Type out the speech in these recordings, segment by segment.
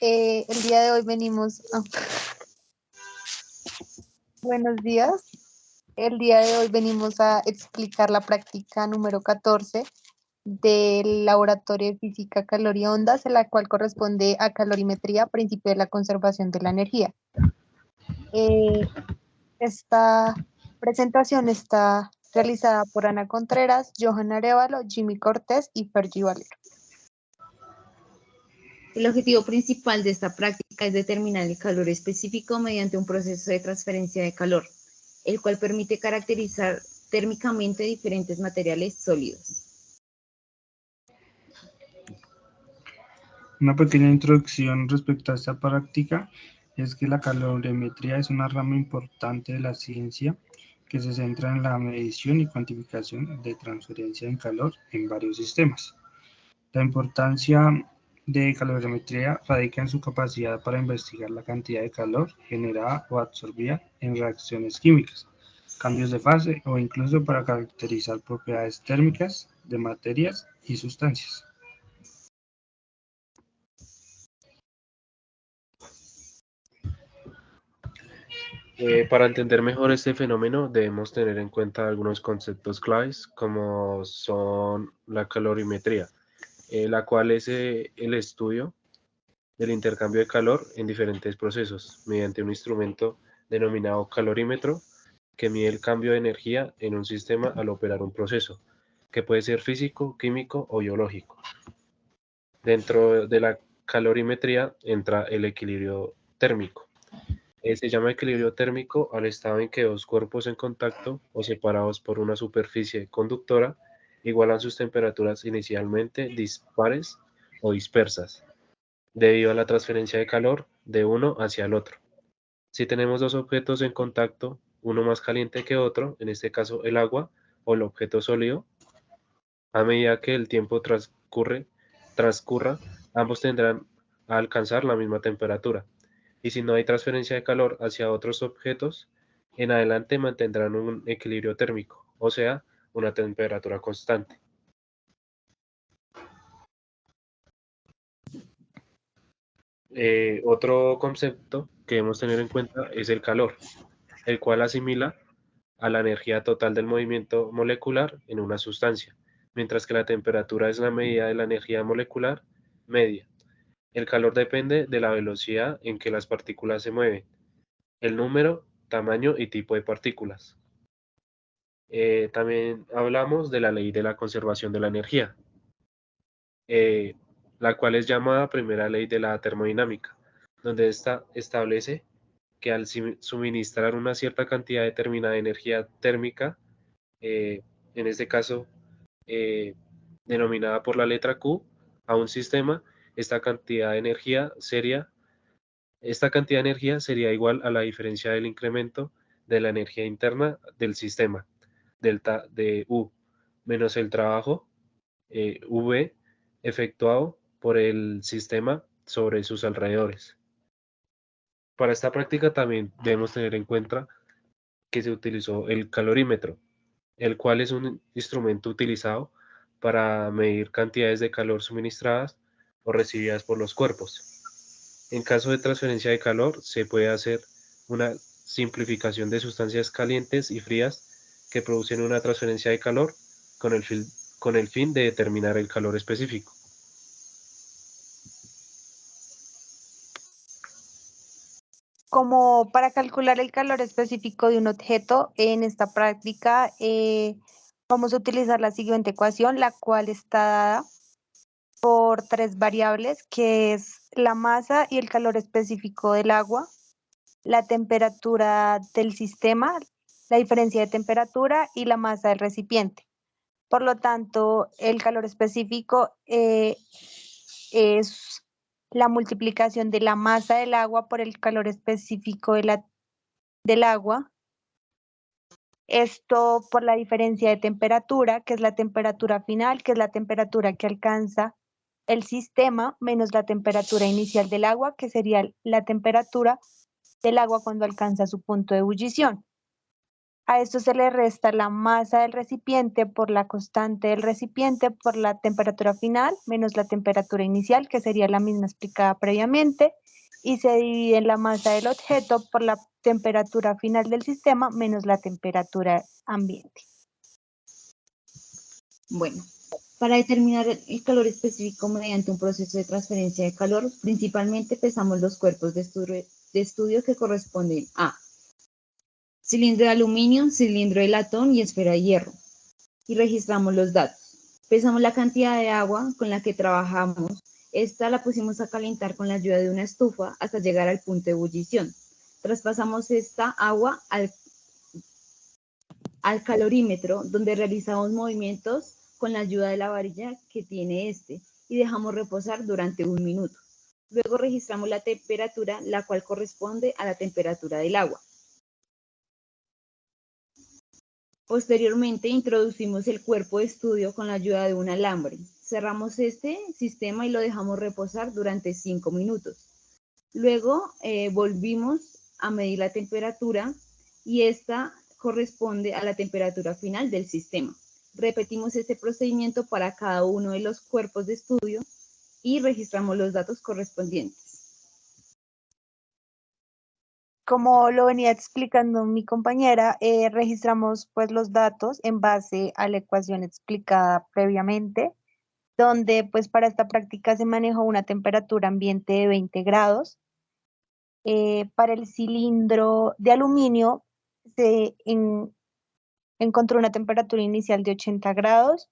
El día de hoy venimos Buenos días. El día de hoy venimos a explicar la práctica número 14 del Laboratorio de Física, Calor y Ondas, en la cual corresponde a calorimetría, principio de la conservación de la energía. Esta presentación está realizada por Ana Contreras, Johan Arevalo, Jimmy Cortés y Fergie Valero. El objetivo principal de esta práctica es determinar el calor específico mediante un proceso de transferencia de calor, el cual permite caracterizar térmicamente diferentes materiales sólidos. Una pequeña introducción respecto a esta práctica es que la calorimetría es una rama importante de la ciencia que se centra en la medición y cuantificación de transferencia de calor en varios sistemas. La importancia de calorimetría radica en su capacidad para investigar la cantidad de calor generada o absorbida en reacciones químicas, cambios de fase o incluso para caracterizar propiedades térmicas de materias y sustancias. Para entender mejor este fenómeno debemos tener en cuenta algunos conceptos claves como son la calorimetría, la cual es el estudio del intercambio de calor en diferentes procesos mediante un instrumento denominado calorímetro que mide el cambio de energía en un sistema al operar un proceso, que puede ser físico, químico o biológico. Dentro de la calorimetría entra el equilibrio térmico. Se llama equilibrio térmico al estado en que dos cuerpos en contacto o separados por una superficie conductora igualan sus temperaturas inicialmente dispares o dispersas, debido a la transferencia de calor de uno hacia el otro. Si tenemos dos objetos en contacto, uno más caliente que otro, en este caso el agua o el objeto sólido, a medida que el tiempo transcurra, ambos tendrán a alcanzar la misma temperatura. Y si no hay transferencia de calor hacia otros objetos, en adelante mantendrán un equilibrio térmico, o sea, una temperatura constante. Otro concepto que debemos tener en cuenta es el calor, el cual asimila a la energía total del movimiento molecular en una sustancia, mientras que la temperatura es la medida de la energía molecular media. El calor depende de la velocidad en que las partículas se mueven, el número, tamaño y tipo de partículas. También hablamos de la ley de la conservación de la energía, la cual es llamada primera ley de la termodinámica, donde esta establece que al suministrar una cierta cantidad determinada de energía térmica, en este caso denominada por la letra Q, a un sistema, esta cantidad de energía sería igual a la diferencia del incremento de la energía interna del sistema, delta de U, menos el trabajo V efectuado por el sistema sobre sus alrededores. Para esta práctica también debemos tener en cuenta que se utilizó el calorímetro, el cual es un instrumento utilizado para medir cantidades de calor suministradas o recibidas por los cuerpos. En caso de transferencia de calor, se puede hacer una simplificación de sustancias calientes y frías que producen una transferencia de calor con el fin de determinar el calor específico. Como para calcular el calor específico de un objeto, en esta práctica vamos a utilizar la siguiente ecuación, la cual está dada por tres variables, que es la masa y el calor específico del agua, la temperatura del sistema, la diferencia de temperatura y la masa del recipiente. Por lo tanto, el calor específico es la multiplicación de la masa del agua por el calor específico del agua. Esto por la diferencia de temperatura, que es la temperatura final, que es la temperatura que alcanza el sistema, menos la temperatura inicial del agua, que sería la temperatura del agua cuando alcanza su punto de ebullición. A esto se le resta la masa del recipiente por la constante del recipiente por la temperatura final menos la temperatura inicial, que sería la misma explicada previamente, y se divide en la masa del objeto por la temperatura final del sistema menos la temperatura ambiente. Bueno, para determinar el calor específico mediante un proceso de transferencia de calor, principalmente pesamos los cuerpos de estudio que corresponden a cilindro de aluminio, cilindro de latón y esfera de hierro, y registramos los datos. Pesamos la cantidad de agua con la que trabajamos. Esta la pusimos a calentar con la ayuda de una estufa hasta llegar al punto de ebullición. Traspasamos esta agua al calorímetro, donde realizamos movimientos con la ayuda de la varilla que tiene este y dejamos reposar durante 1 minuto. Luego registramos la temperatura, la cual corresponde a la temperatura del agua. Posteriormente introducimos el cuerpo de estudio con la ayuda de un alambre. Cerramos este sistema y lo dejamos reposar durante 5 minutos. Luego volvimos a medir la temperatura y esta corresponde a la temperatura final del sistema. Repetimos este procedimiento para cada uno de los cuerpos de estudio y registramos los datos correspondientes. Como lo venía explicando mi compañera, registramos pues los datos en base a la ecuación explicada previamente, donde pues para esta práctica se manejó una temperatura ambiente de 20 grados. Para el cilindro de aluminio se encontró una temperatura inicial de 80 grados.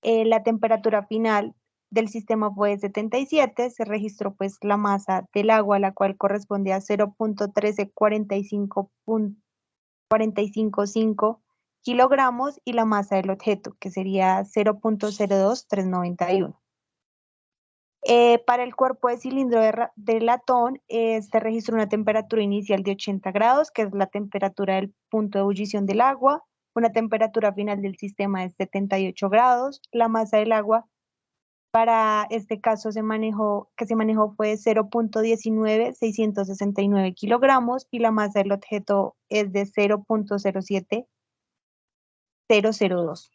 La temperatura final del sistema fue 77, se registró pues la masa del agua, la cual corresponde a 0.13455 kilogramos, y la masa del objeto, que sería 0.02391. Para el cuerpo de cilindro de latón, se registró una temperatura inicial de 80 grados, que es la temperatura del punto de ebullición del agua. Una temperatura final del sistema es 78 grados. La masa del agua para este caso se manejó fue 0.19669 kilogramos y la masa del objeto es de 0.07002.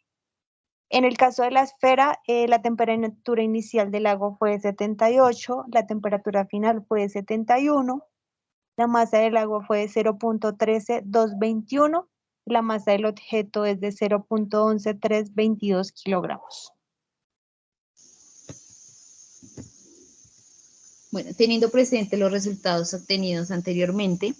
En el caso de la esfera, la temperatura inicial del agua fue 78, la temperatura final fue 71, la masa del agua fue de 0.13221, y la masa del objeto es de 0.11322 kilogramos. Bueno, teniendo presente los resultados obtenidos anteriormente,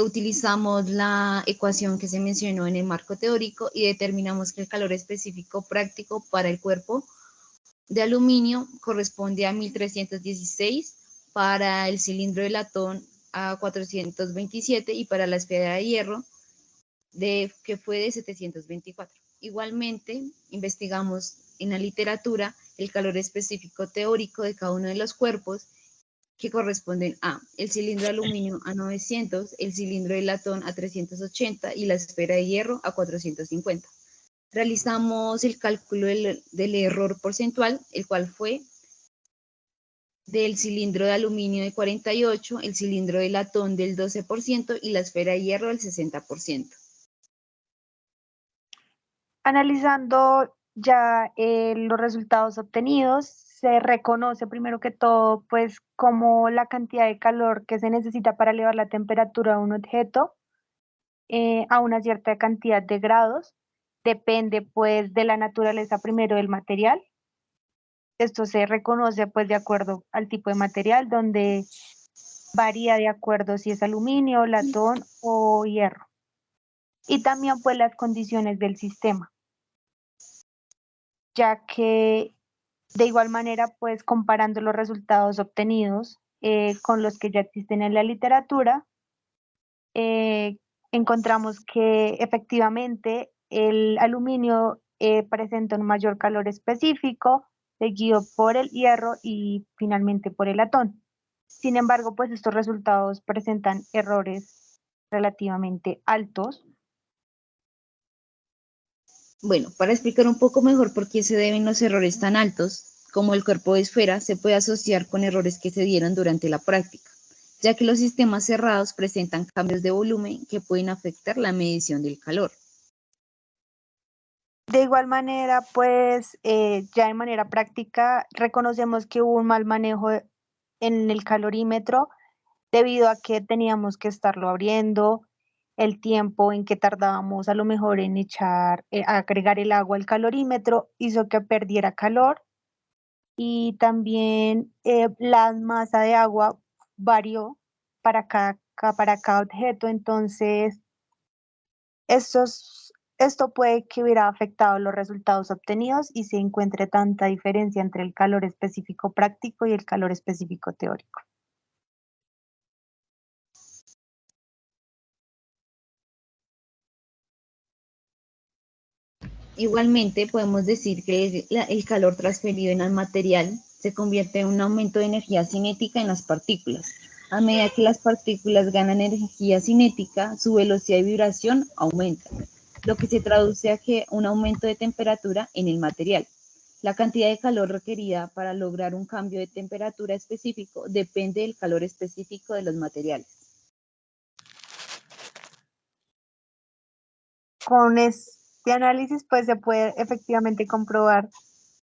utilizamos la ecuación que se mencionó en el marco teórico y determinamos que el calor específico práctico para el cuerpo de aluminio corresponde a 1316, para el cilindro de latón a 427 y para la esfera de hierro que fue de 724. Igualmente, investigamos en la literatura el calor específico teórico de cada uno de los cuerpos, que corresponden a el cilindro de aluminio a 900, el cilindro de latón a 380 y la esfera de hierro a 450. Realizamos el cálculo del error porcentual, el cual fue del cilindro de aluminio de 48, el cilindro de latón del 12% y la esfera de hierro del 60%. Analizando ya los resultados obtenidos, se reconoce primero que todo pues como la cantidad de calor que se necesita para elevar la temperatura de un objeto a una cierta cantidad de grados. Depende pues de la naturaleza primero del material. Esto se reconoce pues de acuerdo al tipo de material, donde varía de acuerdo si es aluminio, latón o hierro. Y también pues las condiciones del sistema, ya que de igual manera pues comparando los resultados obtenidos con los que ya existen en la literatura, encontramos que efectivamente el aluminio presenta un mayor calor específico, seguido por el hierro y finalmente por el latón. Sin embargo, pues estos resultados presentan errores relativamente altos. Bueno, para explicar un poco mejor por qué se deben los errores tan altos, como el cuerpo de esfera, se puede asociar con errores que se dieron durante la práctica. ya que los sistemas cerrados presentan cambios de volumen que pueden afectar la medición del calor. De igual manera, pues ya de manera práctica reconocemos que hubo un mal manejo en el calorímetro debido a que teníamos que estarlo abriendo, el tiempo en que tardábamos a lo mejor en agregar el agua al calorímetro hizo que perdiera calor y también la masa de agua varió para cada objeto, entonces esto puede que hubiera afectado los resultados obtenidos y se encuentre tanta diferencia entre el calor específico práctico y el calor específico teórico. Igualmente, podemos decir que el calor transferido en el material se convierte en un aumento de energía cinética en las partículas. A medida que las partículas ganan energía cinética, su velocidad de vibración aumenta, lo que se traduce a que un aumento de temperatura en el material. La cantidad de calor requerida para lograr un cambio de temperatura específico depende del calor específico de los materiales. Con este análisis, pues se puede efectivamente comprobar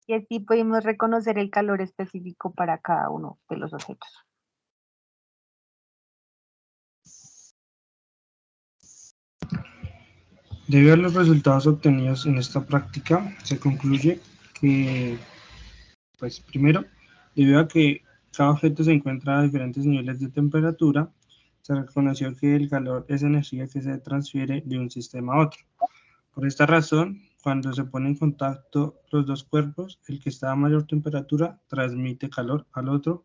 y así pudimos reconocer el calor específico para cada uno de los objetos. Debido a los resultados obtenidos en esta práctica, se concluye que, pues primero, debido a que cada objeto se encuentra a diferentes niveles de temperatura, se reconoció que el calor es energía que se transfiere de un sistema a otro. Por esta razón, cuando se ponen en contacto los dos cuerpos, el que está a mayor temperatura transmite calor al otro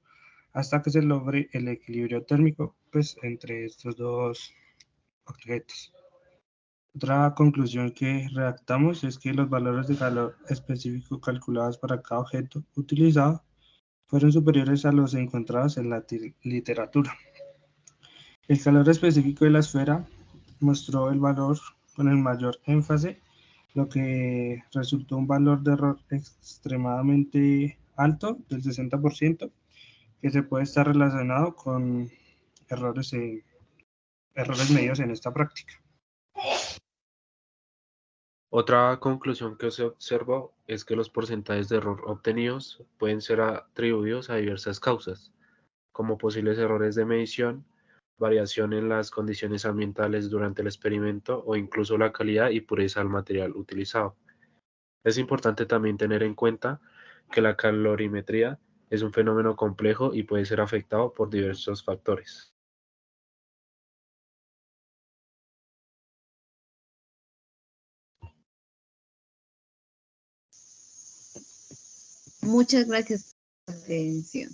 hasta que se logre el equilibrio térmico, pues, entre estos dos objetos. Otra conclusión que redactamos es que los valores de calor específico calculados para cada objeto utilizado fueron superiores a los encontrados en la literatura. El calor específico de la esfera mostró el valor con el mayor énfasis, lo que resultó un valor de error extremadamente alto, del 60%, que se puede estar relacionado con errores medidos en esta práctica. Otra conclusión que se observó es que los porcentajes de error obtenidos pueden ser atribuidos a diversas causas, como posibles errores de medición, variación en las condiciones ambientales durante el experimento o incluso la calidad y pureza del material utilizado. Es importante también tener en cuenta que la calorimetría es un fenómeno complejo y puede ser afectado por diversos factores. Muchas gracias por la atención.